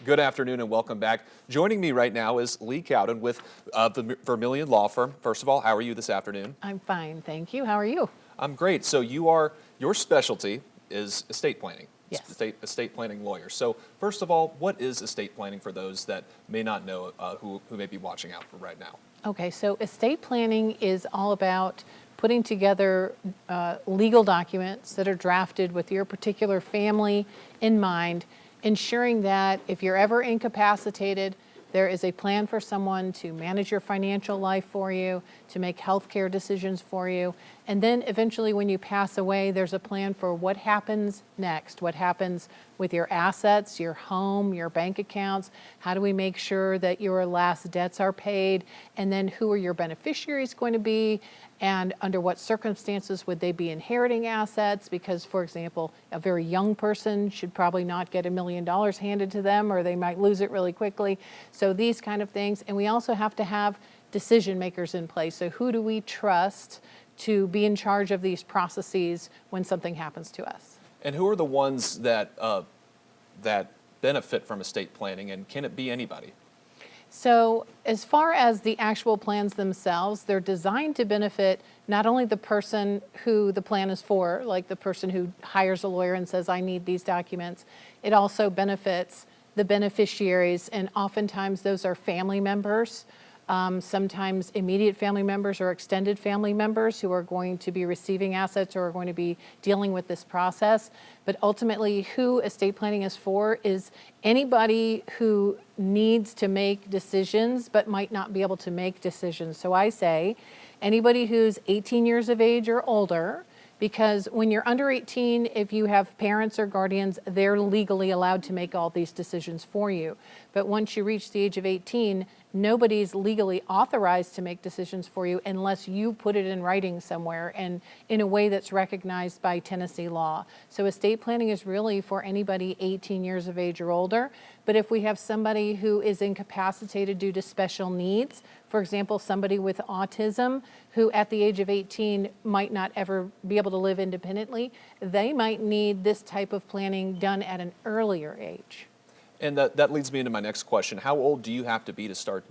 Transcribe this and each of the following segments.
Good afternoon and welcome back. Joining me right now is Leigh Cowden with the Vermillion Law Firm. First of all, how are you this afternoon? I'm fine, thank you. How are you? I'm great. So your specialty is estate planning. Yes. Estate planning lawyer. So first of all, what is estate planning for those that may not know who may be watching out for right now? Okay, so estate planning is all about putting together legal documents that are drafted with your particular family in mind, ensuring that if you're ever incapacitated, there is a plan for someone to manage your financial life for you, to make healthcare decisions for you, and then eventually when you pass away, there's a plan for what happens next, what happens with your assets, your home, your bank accounts, how do we make sure that your last debts are paid, and then who are your beneficiaries going to be, and under what circumstances would they be inheriting assets, because, for example, a very young person should probably not get $1 million handed to them, or they might lose it really quickly. So these kind of things. And we also have to have decision makers in place. So who do we trust to be in charge of these processes when something happens to us? And who are the ones that benefit from estate planning, and can it be anybody? So as far as the actual plans themselves, they're designed to benefit not only the person who the plan is for, like the person who hires a lawyer and says, I need these documents. It also benefits the beneficiaries, and oftentimes those are family members, sometimes immediate family members or extended family members who are going to be receiving assets or are going to be dealing with this process. But ultimately, who estate planning is for is anybody who needs to make decisions but might not be able to make decisions. So I say anybody who's 18 years of age or older, because when you're under 18, if you have parents or guardians, they're legally allowed to make all these decisions for you. But once you reach the age of 18, nobody's legally authorized to make decisions for you unless you put it in writing somewhere and in a way that's recognized by Tennessee law. So estate planning is really for anybody 18 years of age or older. But if we have somebody who is incapacitated due to special needs, for example, somebody with autism who at the age of 18 might not ever be able to live independently, they might need this type of planning done at an earlier age. And that leads me into my next question. How old do you have to be to start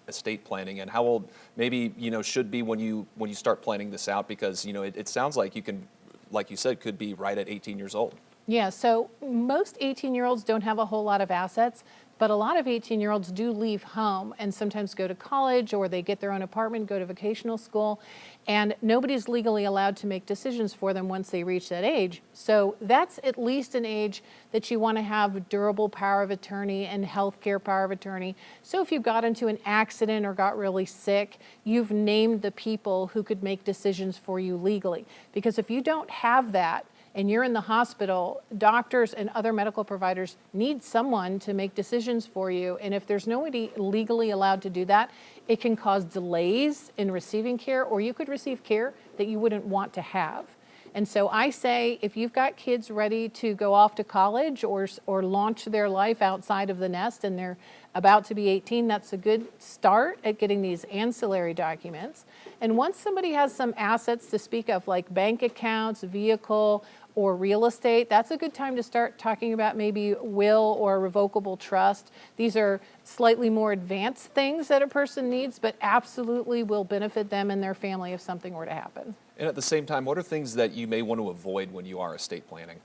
estate planning, and how old maybe should be when you start planning this out? Because it sounds like you can, like you said, could be right at 18 years old. Yeah, so most 18-year-olds don't have a whole lot of assets, but a lot of 18-year-olds do leave home and sometimes go to college, or they get their own apartment, go to vocational school, and nobody's legally allowed to make decisions for them once they reach that age. So that's at least an age that you want to have durable power of attorney and healthcare power of attorney. So if you got into an accident or got really sick, you've named the people who could make decisions for you legally. Because if you don't have that, and you're in the hospital, doctors and other medical providers need someone to make decisions for you. And if there's nobody legally allowed to do that, it can cause delays in receiving care, or you could receive care that you wouldn't want to have. And so I say, if you've got kids ready to go off to college or launch their life outside of the nest and they're about to be 18, that's a good start at getting these ancillary documents. And once somebody has some assets to speak of, like bank accounts, vehicle, or real estate, that's a good time to start talking about maybe will or revocable trust. These are slightly more advanced things that a person needs, but absolutely will benefit them and their family if something were to happen. And at the same time, what are things that you may want to avoid when you are estate planning?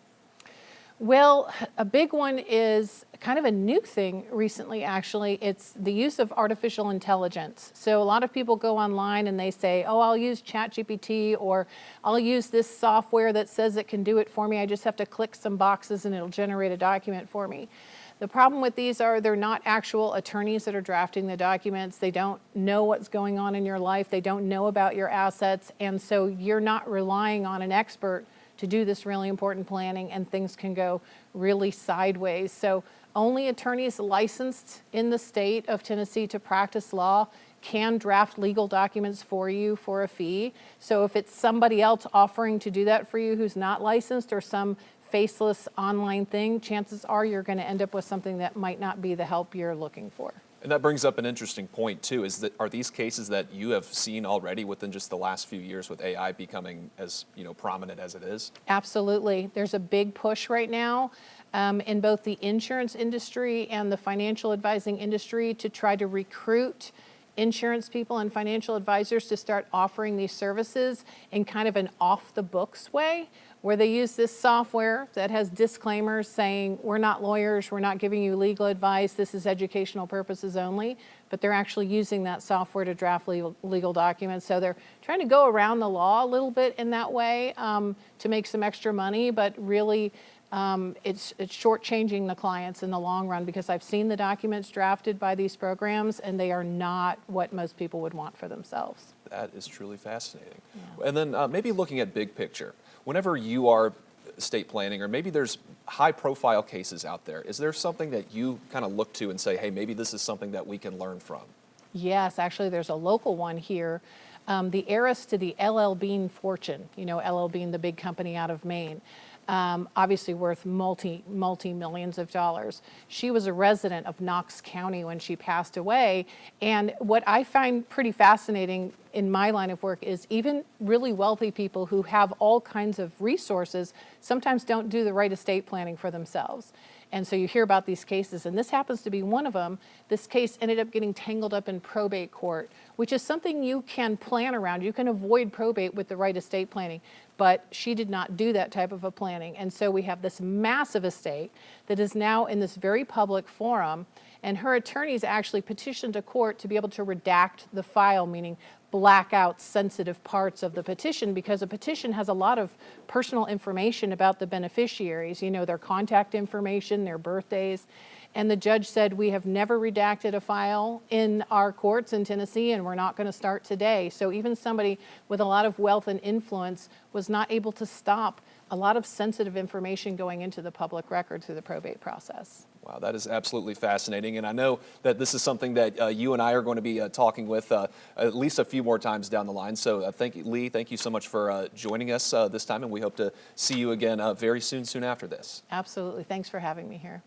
Well, a big one is kind of a new thing recently, actually. It's the use of artificial intelligence. So a lot of people go online and they say, oh, I'll use ChatGPT, or I'll use this software that says it can do it for me. I just have to click some boxes and it'll generate a document for me. The problem with these are they're not actual attorneys that are drafting the documents. They don't know what's going on in your life. They don't know about your assets. And so you're not relying on an expert to do this really important planning, and things can go really sideways. So only attorneys licensed in the state of Tennessee to practice law can draft legal documents for you for a fee. So if it's somebody else offering to do that for you who's not licensed, or some faceless online thing, chances are you're going to end up with something that might not be the help you're looking for. And that brings up an interesting point too, is that are these cases that you have seen already within just the last few years with AI becoming as prominent as it is? Absolutely. There's a big push right now in both the insurance industry and the financial advising industry to try to recruit insurance people and financial advisors to start offering these services in kind of an off-the-books way, where they use this software that has disclaimers saying, we're not lawyers, we're not giving you legal advice, this is educational purposes only, but they're actually using that software to draft legal documents. So they're trying to go around the law a little bit in that way to make some extra money, but really it's shortchanging the clients in the long run, because I've seen the documents drafted by these programs and they are not what most people would want for themselves. That is truly fascinating. Yeah. And then maybe looking at big picture, whenever you are estate planning, or maybe there's high profile cases out there, is there something that you kind of look to and say, hey, maybe this is something that we can learn from? Yes, actually there's a local one here. The heiress to the LL Bean fortune, LL Bean, the big company out of Maine. Obviously worth multi-millions of dollars. She was a resident of Knox County when she passed away. And what I find pretty fascinating in my line of work is even really wealthy people who have all kinds of resources sometimes don't do the right estate planning for themselves. And so you hear about these cases, and this happens to be one of them. This case ended up getting tangled up in probate court, which is something you can plan around. You can avoid probate with the right estate planning, but she did not do that type of a planning. And so we have this massive estate that is now in this very public forum, and her attorneys actually petitioned a court to be able to redact the file, meaning black out sensitive parts of the petition, because a petition has a lot of personal information about the beneficiaries, their contact information, their birthdays. And the judge said, we have never redacted a file in our courts in Tennessee, and we're not going to start today. So even somebody with a lot of wealth and influence was not able to stop a lot of sensitive information going into the public record through the probate process. Wow, that is absolutely fascinating. And I know that this is something that you and I are going to be talking with at least a few more times down the line. So thank you, Leigh. Thank you so much for joining us this time. And we hope to see you again very soon after this. Absolutely. Thanks for having me here.